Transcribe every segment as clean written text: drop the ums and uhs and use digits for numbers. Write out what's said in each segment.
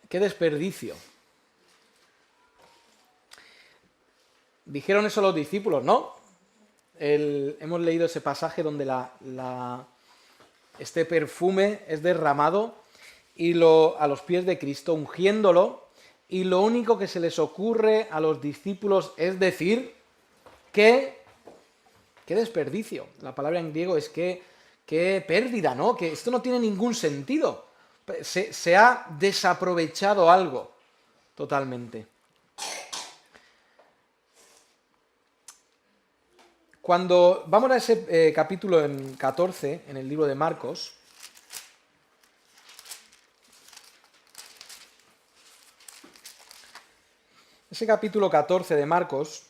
qué desperdicio. Dijeron eso los discípulos, ¿no? Hemos leído ese pasaje donde este perfume es derramado a los pies de Cristo, ungiéndolo, y lo único que se les ocurre a los discípulos es decir que qué desperdicio. La palabra en griego es qué pérdida, ¿no? Que esto no tiene ningún sentido. Se ha desaprovechado algo totalmente. Cuando vamos a ese capítulo en 14, en el libro de Marcos, ese capítulo 14 de Marcos,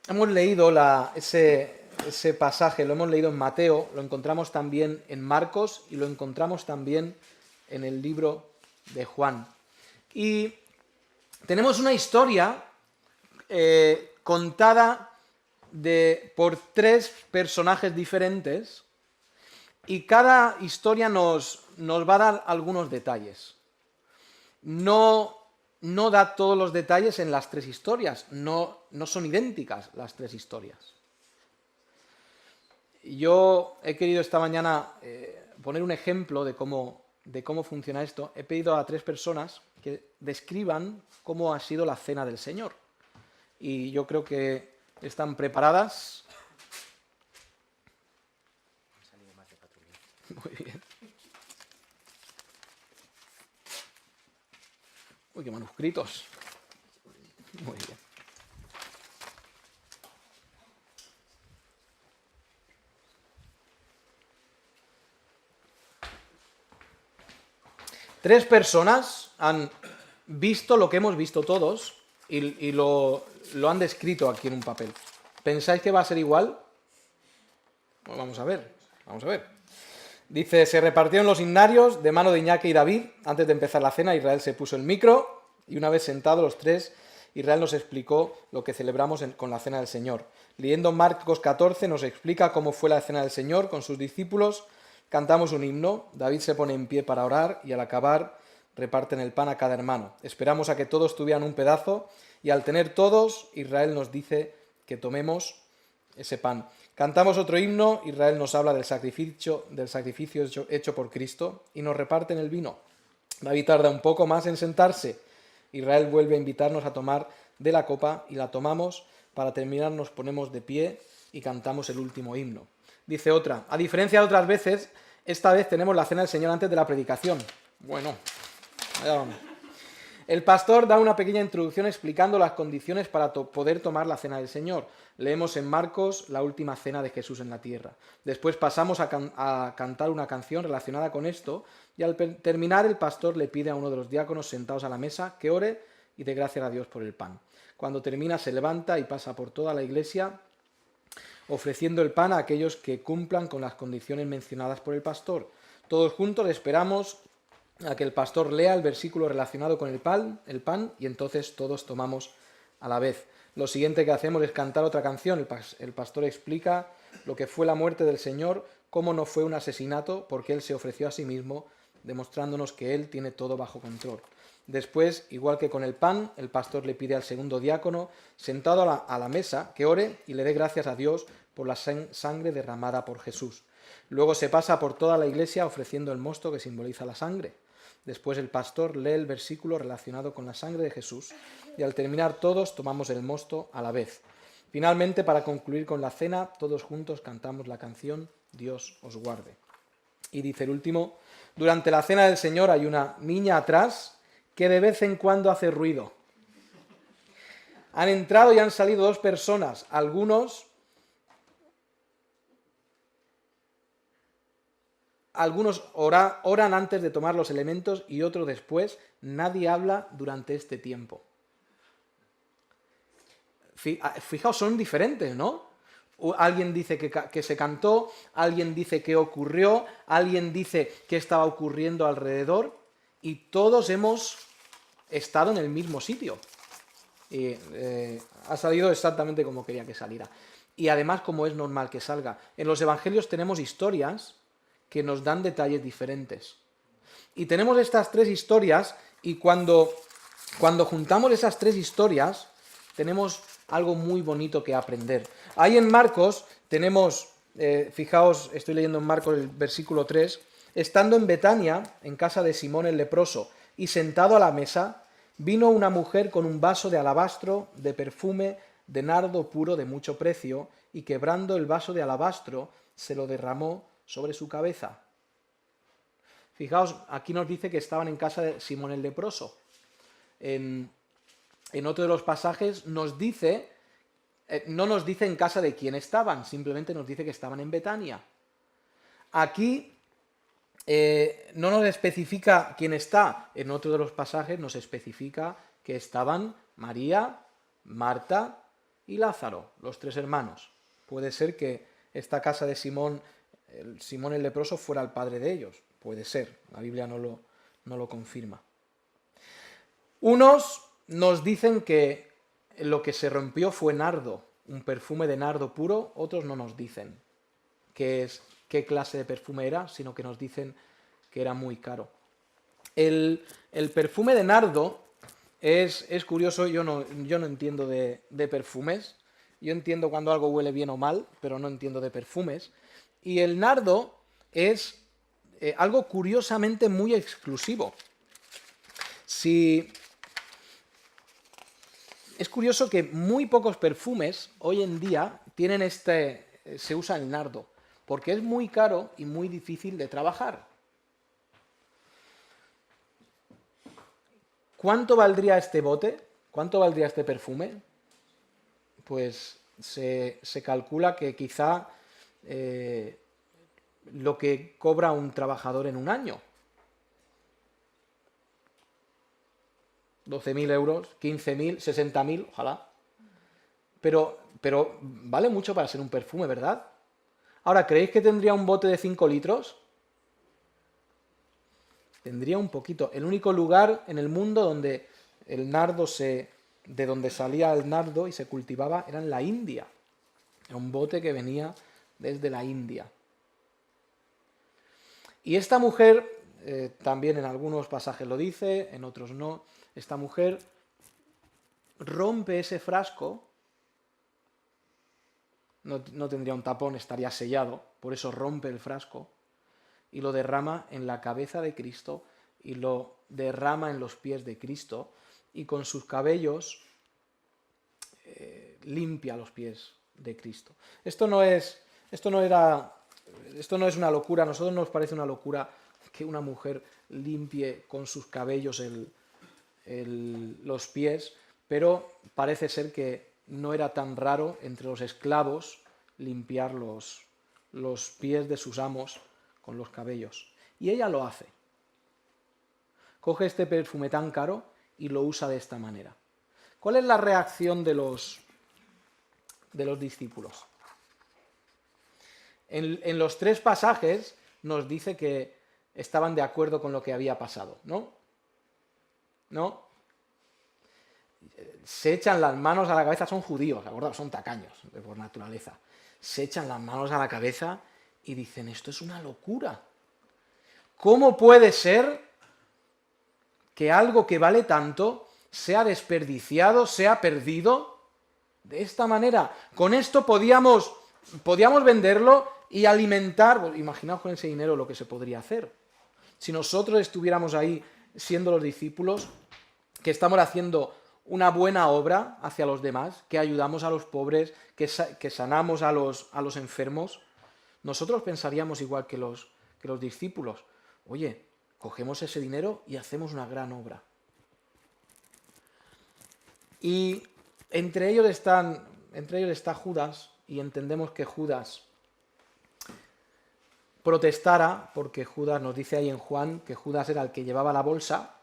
hemos leído ese pasaje, lo hemos leído en Mateo, lo encontramos también en Marcos y lo encontramos también en el libro de Juan. Y tenemos una historia contada por tres personajes diferentes y cada historia nos va a dar algunos detalles. No da todos los detalles en las tres historias, no son idénticas las tres historias. Yo he querido esta mañana poner un ejemplo de cómo funciona esto. He pedido a tres personas que describan cómo ha sido la cena del Señor. Y yo creo que están preparadas. Muy bien. Uy, qué manuscritos. Muy bien. Tres personas han visto lo que hemos visto todos y lo han descrito aquí en un papel. ¿Pensáis que va a ser igual? Pues vamos a ver. Dice, se repartieron los himnarios de mano de Iñaki y David. Antes de empezar la cena, Israel se puso el micro y una vez sentados los tres, Israel nos explicó lo que celebramos con la cena del Señor. Leyendo Marcos 14 nos explica cómo fue la cena del Señor con sus discípulos. Cantamos un himno, David se pone en pie para orar y al acabar reparten el pan a cada hermano. Esperamos a que todos tuvieran un pedazo y al tener todos, Israel nos dice que tomemos ese pan. Cantamos otro himno, Israel nos habla del sacrificio hecho por Cristo y nos reparten el vino. David tarda un poco más en sentarse. Israel vuelve a invitarnos a tomar de la copa y la tomamos. Para terminar nos ponemos de pie y cantamos el último himno. Dice otra, a diferencia de otras veces, esta vez tenemos la cena del Señor antes de la predicación. Bueno, allá vamos. El pastor da una pequeña introducción explicando las condiciones para poder tomar la cena del Señor. Leemos en Marcos la última cena de Jesús en la tierra. Después pasamos a cantar una canción relacionada con esto y al terminar el pastor le pide a uno de los diáconos sentados a la mesa que ore y dé gracias a Dios por el pan. Cuando termina se levanta y pasa por toda la iglesia ofreciendo el pan a aquellos que cumplan con las condiciones mencionadas por el pastor. Todos juntos esperamos a que el pastor lea el versículo relacionado con el pan y entonces todos tomamos a la vez. Lo siguiente que hacemos es cantar otra canción. El pastor explica lo que fue la muerte del Señor, cómo no fue un asesinato, porque Él se ofreció a sí mismo, demostrándonos que Él tiene todo bajo control. Después, igual que con el pan, el pastor le pide al segundo diácono, sentado a la mesa, que ore y le dé gracias a Dios por la sangre derramada por Jesús. Luego se pasa por toda la iglesia ofreciendo el mosto que simboliza la sangre. Después el pastor lee el versículo relacionado con la sangre de Jesús y al terminar todos tomamos el mosto a la vez. Finalmente, para concluir con la cena, todos juntos cantamos la canción Dios os guarde. Y dice el último, durante la cena del Señor hay una niña atrás que de vez en cuando hace ruido. Han entrado y han salido dos personas, algunos oran antes de tomar los elementos y otros después. Nadie habla durante este tiempo. Fijaos, son diferentes, ¿no? Alguien dice que se cantó, alguien dice que ocurrió, alguien dice que estaba ocurriendo alrededor y todos hemos estado en el mismo sitio. Y ha salido exactamente como quería que saliera. Y además como es normal que salga. En los evangelios tenemos historias que nos dan detalles diferentes. Y tenemos estas tres historias y cuando juntamos esas tres historias tenemos algo muy bonito que aprender. Ahí en Marcos tenemos, fijaos, estoy leyendo en Marcos el versículo 3, estando en Betania, en casa de Simón el leproso, y sentado a la mesa, vino una mujer con un vaso de alabastro, de perfume, de nardo puro de mucho precio, y quebrando el vaso de alabastro, se lo derramó sobre su cabeza. Fijaos, aquí nos dice que estaban en casa de Simón el leproso. En otro de los pasajes nos dice, no nos dice en casa de quién estaban, simplemente nos dice que estaban en Betania. Aquí no nos especifica quién está, en otro de los pasajes nos especifica que estaban María, Marta y Lázaro, los tres hermanos. Puede ser que esta casa de Simón el leproso fuera el padre de ellos, puede ser, la Biblia no lo confirma. Unos nos dicen que lo que se rompió fue nardo, un perfume de nardo puro, otros no nos dicen qué clase de perfume era, sino que nos dicen que era muy caro. El perfume de nardo es curioso, yo no entiendo de perfumes, yo entiendo cuando algo huele bien o mal, pero no entiendo de perfumes. Y el nardo es algo curiosamente muy exclusivo. Es curioso que muy pocos perfumes hoy en día tienen se usa el nardo, porque es muy caro y muy difícil de trabajar. ¿Cuánto valdría este bote? ¿Cuánto valdría este perfume? Pues se calcula que quizá lo que cobra un trabajador en un año. 12.000 euros, 15.000, 60.000, ojalá. Pero vale mucho para ser un perfume, ¿verdad? Ahora, ¿creéis que tendría un bote de 5 litros? Tendría un poquito. El único lugar en el mundo donde el nardo de donde salía el nardo y se cultivaba era en la India. Era un bote que venía desde la India. Y esta mujer, también en algunos pasajes lo dice, en otros no, esta mujer rompe ese frasco, no tendría un tapón, estaría sellado, por eso rompe el frasco, y lo derrama en la cabeza de Cristo, y lo derrama en los pies de Cristo, y con sus cabellos limpia los pies de Cristo. Esto no es una locura, a nosotros nos parece una locura que una mujer limpie con sus cabellos los pies, pero parece ser que no era tan raro entre los esclavos limpiar los pies de sus amos con los cabellos. Y ella lo hace. Coge este perfume tan caro y lo usa de esta manera. ¿Cuál es la reacción de los discípulos? En los tres pasajes nos dice que estaban de acuerdo con lo que había pasado, ¿no? ¿No? Se echan las manos a la cabeza, son judíos, ¿acordaos? Son tacaños por naturaleza. Se echan las manos a la cabeza y dicen, esto es una locura. ¿Cómo puede ser que algo que vale tanto sea desperdiciado, sea perdido de esta manera? Con esto podíamos venderlo y alimentar, pues, imaginaos con ese dinero lo que se podría hacer. Si nosotros estuviéramos ahí siendo los discípulos, que estamos haciendo una buena obra hacia los demás, que ayudamos a los pobres, que sanamos a los enfermos, nosotros pensaríamos igual que los discípulos. Oye, cogemos ese dinero y hacemos una gran obra. Y entre ellos está Judas, y entendemos que Judas protestara, porque Judas nos dice ahí en Juan que Judas era el que llevaba la bolsa,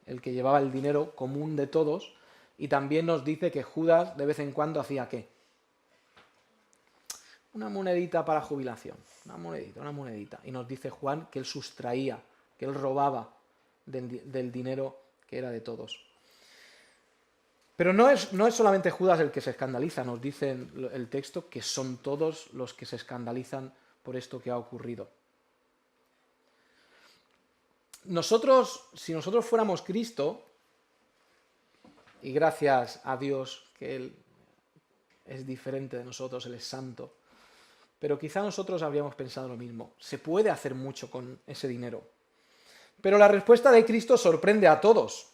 el que llevaba el dinero común de todos, y también nos dice que Judas de vez en cuando hacía ¿qué? Una monedita para jubilación, una monedita. Y nos dice Juan que él sustraía, que él robaba del dinero que era de todos. Pero no es solamente Judas el que se escandaliza, nos dice el texto que son todos los que se escandalizan por esto que ha ocurrido. si nosotros fuéramos Cristo, y gracias a Dios que Él es diferente de nosotros, Él es santo, pero quizá nosotros habríamos pensado lo mismo. Se puede hacer mucho con ese dinero. Pero la respuesta de Cristo sorprende a todos.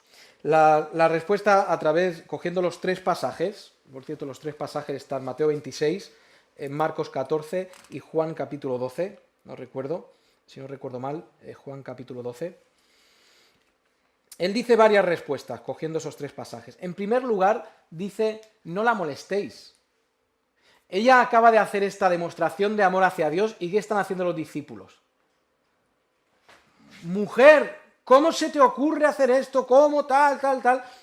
La respuesta cogiendo los 3 pasajes, por cierto, los 3 pasajes están en Mateo 26, en Marcos 14 y Juan capítulo 12, si no recuerdo mal, Juan capítulo 12. Él dice varias respuestas, cogiendo esos 3 pasajes. En primer lugar, dice, no la molestéis. Ella acaba de hacer esta demostración de amor hacia Dios, ¿y qué están haciendo los discípulos? Mujer, ¿cómo se te ocurre hacer esto? ¿Cómo? Tal.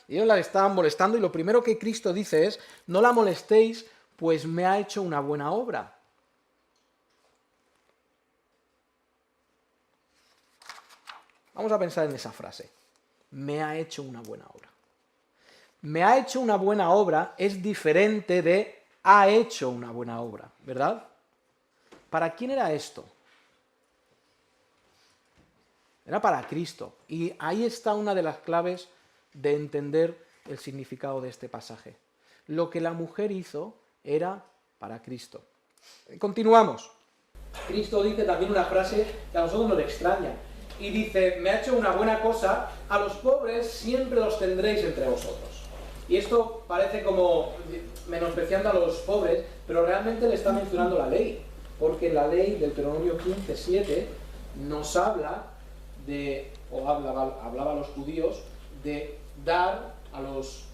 Y ellos la estaban molestando, y lo primero que Cristo dice es, no la molestéis, pues me ha hecho una buena obra. Vamos a pensar en esa frase. Me ha hecho una buena obra. Me ha hecho una buena obra es diferente de ha hecho una buena obra, ¿verdad? ¿Para quién era esto? Era para Cristo. Y ahí está una de las claves de entender el significado de este pasaje. Lo que la mujer hizo era para Cristo. Continuamos. Cristo dice también una frase que a nosotros nos extraña. Y dice, me ha hecho una buena cosa, a los pobres siempre los tendréis entre vosotros. Y esto parece como menospreciando a los pobres, pero realmente le está mencionando la ley. Porque la ley del Deuteronomio 15:7 nos habla hablaba a los judíos de dar a los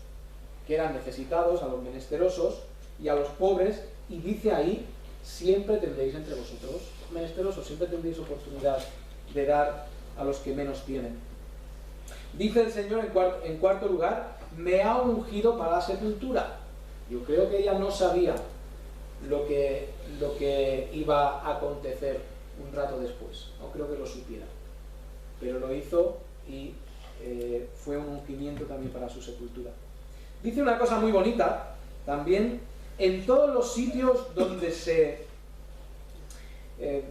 que eran necesitados, a los menesterosos y a los pobres, y dice ahí, siempre tendréis entre vosotros menesterosos, siempre tendréis oportunidad de dar a los que menos tienen. Dice el Señor en cuarto lugar, me ha ungido para la sepultura. Yo creo que ella no sabía lo que iba a acontecer un rato después, no creo que lo supiera, pero lo hizo y fue un ungimiento también para su sepultura. Dice una cosa muy bonita, también, en todos los sitios donde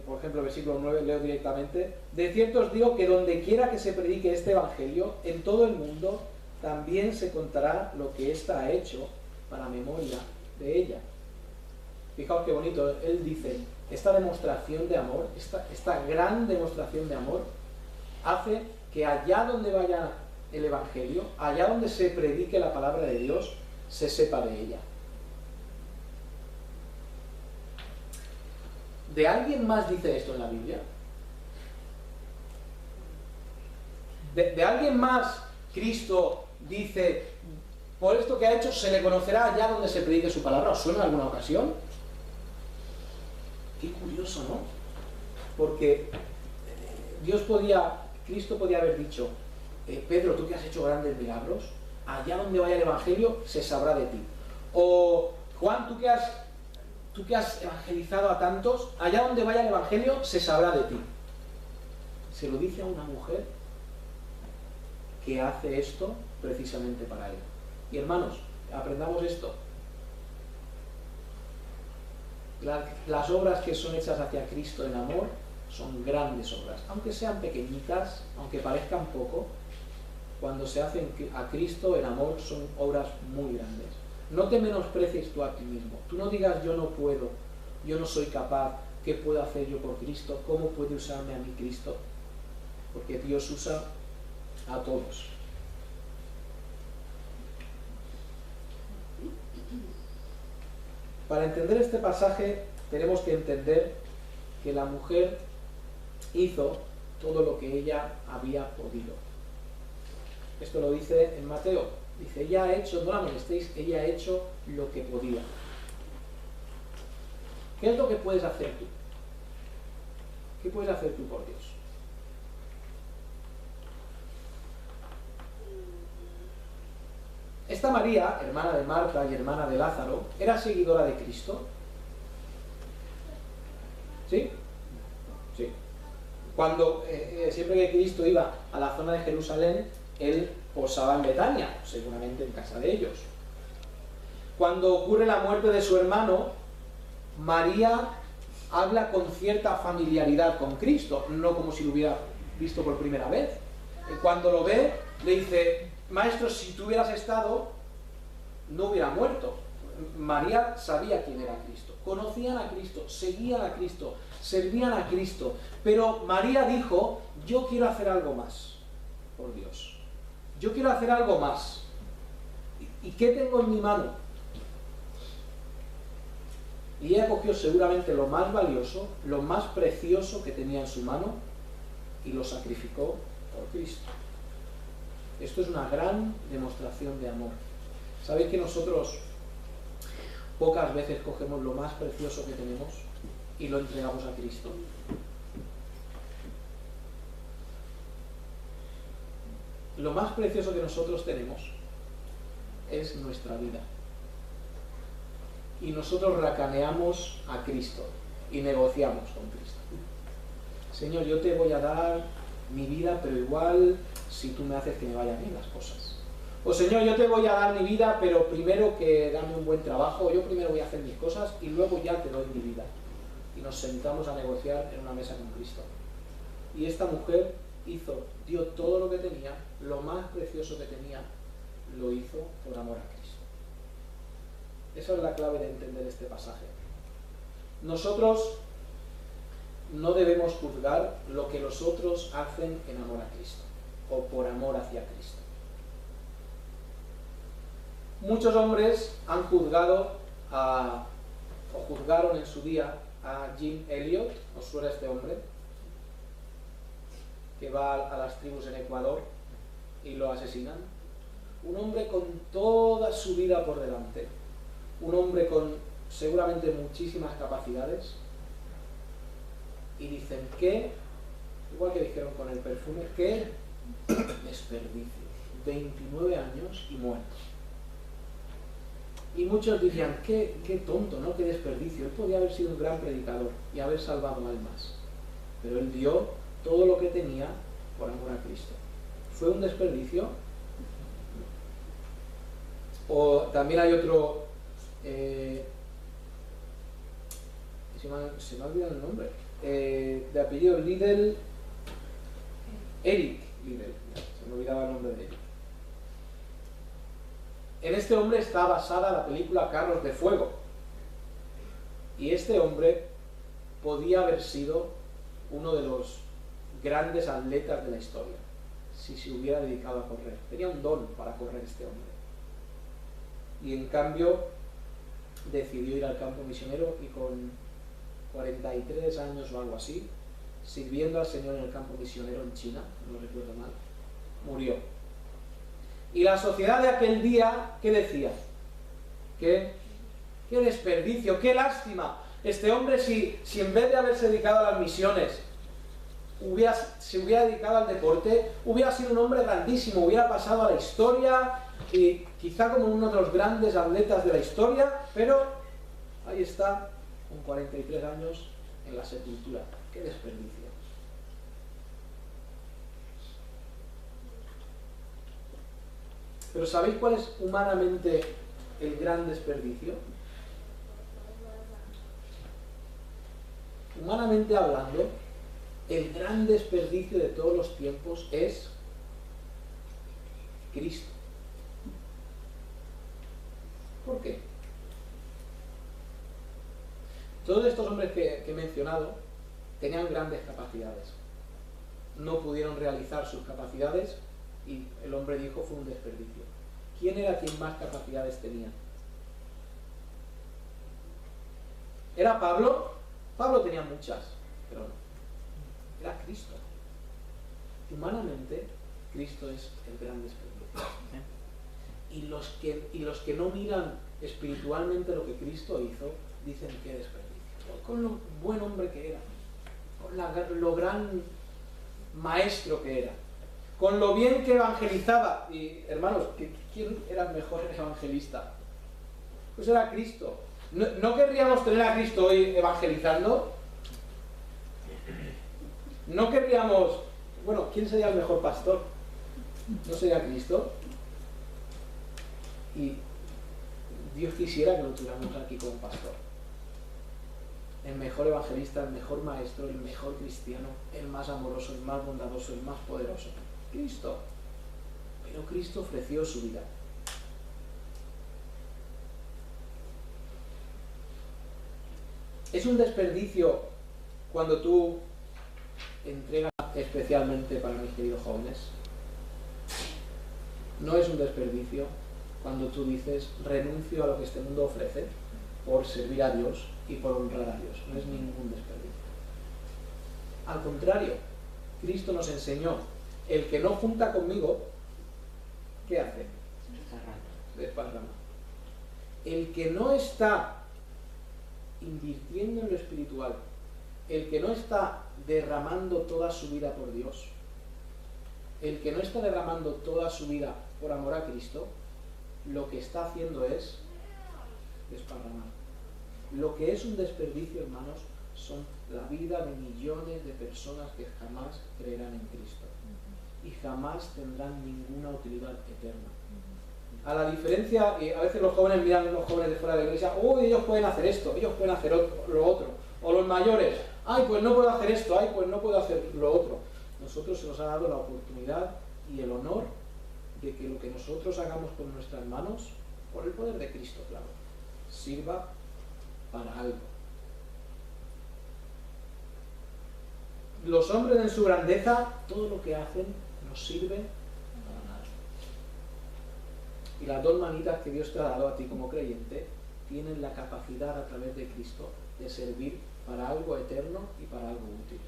por ejemplo, versículo 9, leo directamente, de cierto os digo que donde quiera que se predique este evangelio, en todo el mundo, también se contará lo que ésta ha hecho para memoria de ella. Fijaos qué bonito, él dice, esta demostración de amor, esta gran demostración de amor, hace que allá donde vaya el evangelio, allá donde se predique la palabra de Dios, se sepa de ella. ¿De alguien más dice esto en la Biblia? ¿De alguien más Cristo dice, por esto que ha hecho se le conocerá allá donde se predique su palabra? ¿Os suena en alguna ocasión? Qué curioso, ¿no? Porque Cristo podía haber dicho, Pedro, tú que has hecho grandes milagros, allá donde vaya el evangelio se sabrá de ti. O Juan, tú que has evangelizado a tantos, allá donde vaya el evangelio se sabrá de ti. Se lo dice a una mujer que hace esto precisamente para él. Y hermanos, aprendamos esto. Las obras que son hechas hacia Cristo en amor son grandes obras, aunque sean pequeñitas, aunque parezcan poco, cuando se hacen a Cristo en amor son obras muy grandes. No te menosprecies tú a ti mismo. Tú no digas yo no puedo, yo no soy capaz, ¿qué puedo hacer yo por Cristo? ¿Cómo puede usarme a mí Cristo? Porque Dios usa a todos. Para entender este pasaje tenemos que entender que la mujer hizo todo lo que ella había podido. Esto lo dice en Mateo. Dice, ella ha hecho, no la molestéis, ella ha hecho lo que podía. ¿Qué es lo que puedes hacer tú? ¿Qué puedes hacer tú por Dios? Esta María, hermana de Marta y hermana de Lázaro, ¿era seguidora de Cristo? ¿Sí? Sí. Cuando, siempre que Cristo iba a la zona de Jerusalén, él posaba en Betania, seguramente en casa de ellos. Cuando ocurre la muerte de su hermano, María habla con cierta familiaridad con Cristo, no como si lo hubiera visto por primera vez, Y cuando lo ve, le dice, maestro, si tú hubieras estado, no hubiera muerto. María sabía quién era Cristo, conocían a Cristo, seguían a Cristo, servían a Cristo, pero María dijo, yo quiero hacer algo más por Dios, yo quiero hacer algo más. ¿Y qué tengo en mi mano? Y ella cogió seguramente lo más valioso, lo más precioso que tenía en su mano y lo sacrificó por Cristo. Esto es una gran demostración de amor. ¿Sabéis que nosotros pocas veces cogemos lo más precioso que tenemos y lo entregamos a Cristo? Lo más precioso que nosotros tenemos es nuestra vida. Y nosotros racaneamos a Cristo y negociamos con Cristo. Señor, yo te voy a dar mi vida, pero igual si tú me haces que me vayan bien las cosas. O Señor, yo te voy a dar mi vida, pero primero que dame un buen trabajo, yo primero voy a hacer mis cosas y luego ya te doy mi vida. Y nos sentamos a negociar en una mesa con Cristo. Y esta mujer dio todo lo que tenía, lo más precioso que tenía, lo hizo por amor a Cristo. Esa es la clave de entender este pasaje. Nosotros no debemos juzgar lo que los otros hacen en amor a Cristo o por amor hacia Cristo. Muchos hombres han juzgado o juzgaron en su día a Jim Elliot. ¿Os suena este hombre? Que va a las tribus en Ecuador y lo asesinan. Un hombre con toda su vida por delante. Un hombre con seguramente muchísimas capacidades. Y dicen que, igual que dijeron con el perfume, qué desperdicio. 29 años y muerto. Y muchos dirían, qué tonto, ¿no? Qué desperdicio. Él podía haber sido un gran predicador y haber salvado almas. Pero él dio todo lo que tenía por amor a Cristo. ¿Fue un desperdicio? O también hay otro... se me ha olvidado el nombre. De apellido Liddell, Eric Liddell. Se me olvidaba el nombre de él. En este hombre está basada la película Carros de Fuego. Y este hombre podía haber sido uno de los grandes atletas de la historia, si se hubiera dedicado a correr. Tenía un don para correr este hombre. Y en cambio decidió ir al campo misionero y con 43 años o algo así, sirviendo al Señor en el campo misionero en China, no recuerdo mal, murió. Y la sociedad de aquel día, ¿qué decía? ¿Qué desperdicio, qué lástima! Este hombre, si en vez de haberse dedicado a las misiones, se hubiera dedicado al deporte, hubiera sido un hombre grandísimo, hubiera pasado a la historia, y quizá como uno de los grandes atletas de la historia, pero ahí está, con 43 años, en la sepultura. ¡Qué desperdicio! Pero ¿sabéis cuál es humanamente el gran desperdicio? Humanamente hablando, el gran desperdicio de todos los tiempos es Cristo. ¿Por qué? Todos estos hombres que he mencionado tenían grandes capacidades. No pudieron realizar sus capacidades y el hombre dijo fue un desperdicio. ¿Quién era quien más capacidades tenía? ¿Era Pablo? Pablo tenía muchas, pero no. Era Cristo. Humanamente, Cristo es el gran desperdicio. Y los que no miran espiritualmente lo que Cristo hizo, dicen qué desperdicio. Con lo buen hombre que era, con lo gran maestro que era, con lo bien que evangelizaba. Y hermanos, ¿quién era el mejor evangelista? Pues era Cristo. ¿No querríamos tener a Cristo hoy evangelizando? ¿No querríamos... Bueno, ¿quién sería el mejor pastor? ¿No sería Cristo? Y Dios quisiera que lo tuviéramos aquí como pastor. El mejor evangelista, el mejor maestro, el mejor cristiano, el más amoroso, el más bondadoso, el más poderoso. Cristo. Pero Cristo ofreció su vida. Es un desperdicio cuando tú entregas, especialmente para mis queridos jóvenes. No es un desperdicio cuando tú dices renuncio a lo que este mundo ofrece por servir a Dios y por honrar a Dios. No es ningún desperdicio. Al contrario, Cristo nos enseñó, el que no junta conmigo, ¿qué hace? Desparrama. El que no está invirtiendo en lo espiritual, el que no está derramando toda su vida por Dios, el que no está derramando toda su vida por amor a Cristo, lo que está haciendo es desparramar. Lo que es un desperdicio, hermanos, son la vida de millones de personas que jamás creerán en Cristo y jamás tendrán ninguna utilidad eterna. A la diferencia, y a veces los jóvenes miran a los jóvenes de fuera de la iglesia, uy, ellos pueden hacer esto, ellos pueden hacer lo otro, o los mayores, ay, pues no puedo hacer esto, ay, pues no puedo hacer lo otro. Nosotros se nos ha dado la oportunidad y el honor de que lo que nosotros hagamos con nuestras manos, por el poder de Cristo, claro, sirva para algo. Los hombres en su grandeza, todo lo que hacen nos sirve para nada. Y las dos manitas que Dios te ha dado a ti como creyente tienen la capacidad a través de Cristo de servir para algo eterno y para algo útil.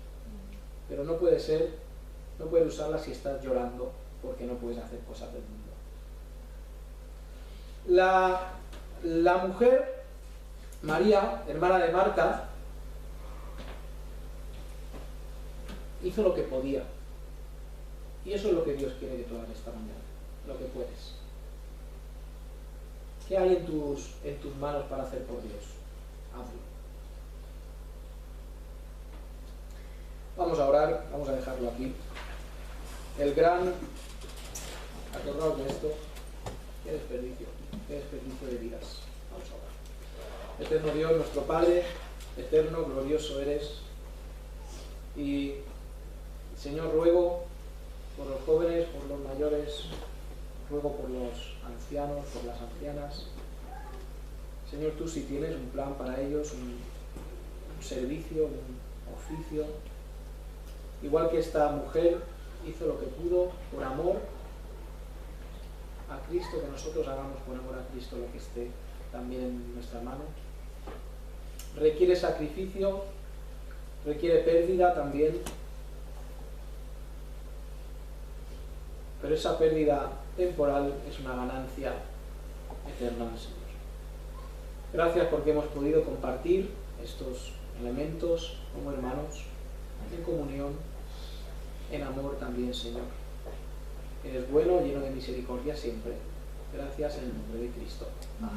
Pero no puede usarlas si estás llorando porque no puedes hacer cosas del mundo. La mujer, María, hermana de Marta, hizo lo que podía. Y eso es lo que Dios quiere que tú hagas esta mañana, lo que puedes. ¿Qué hay en tus manos para hacer por Dios? Hazlo. Vamos a orar, vamos a dejarlo aquí. Acordaos de esto, qué desperdicio de vidas. Vamos a orar. Eterno Dios, nuestro Padre, eterno, glorioso eres. Y Señor, ruego por los jóvenes, por los mayores, ruego por los ancianos, por las ancianas. Señor, tú sí tienes un plan para ellos, un servicio, un oficio. Igual que esta mujer hizo lo que pudo por amor a Cristo, que nosotros hagamos por amor a Cristo lo que esté también en nuestra mano. Requiere sacrificio, requiere pérdida también, pero esa pérdida temporal es una ganancia eterna, Señor. Gracias porque hemos podido compartir estos elementos como hermanos, en comunión, en amor también, Señor. Eres bueno, lleno de misericordia siempre. Gracias en el nombre de Cristo. Amén.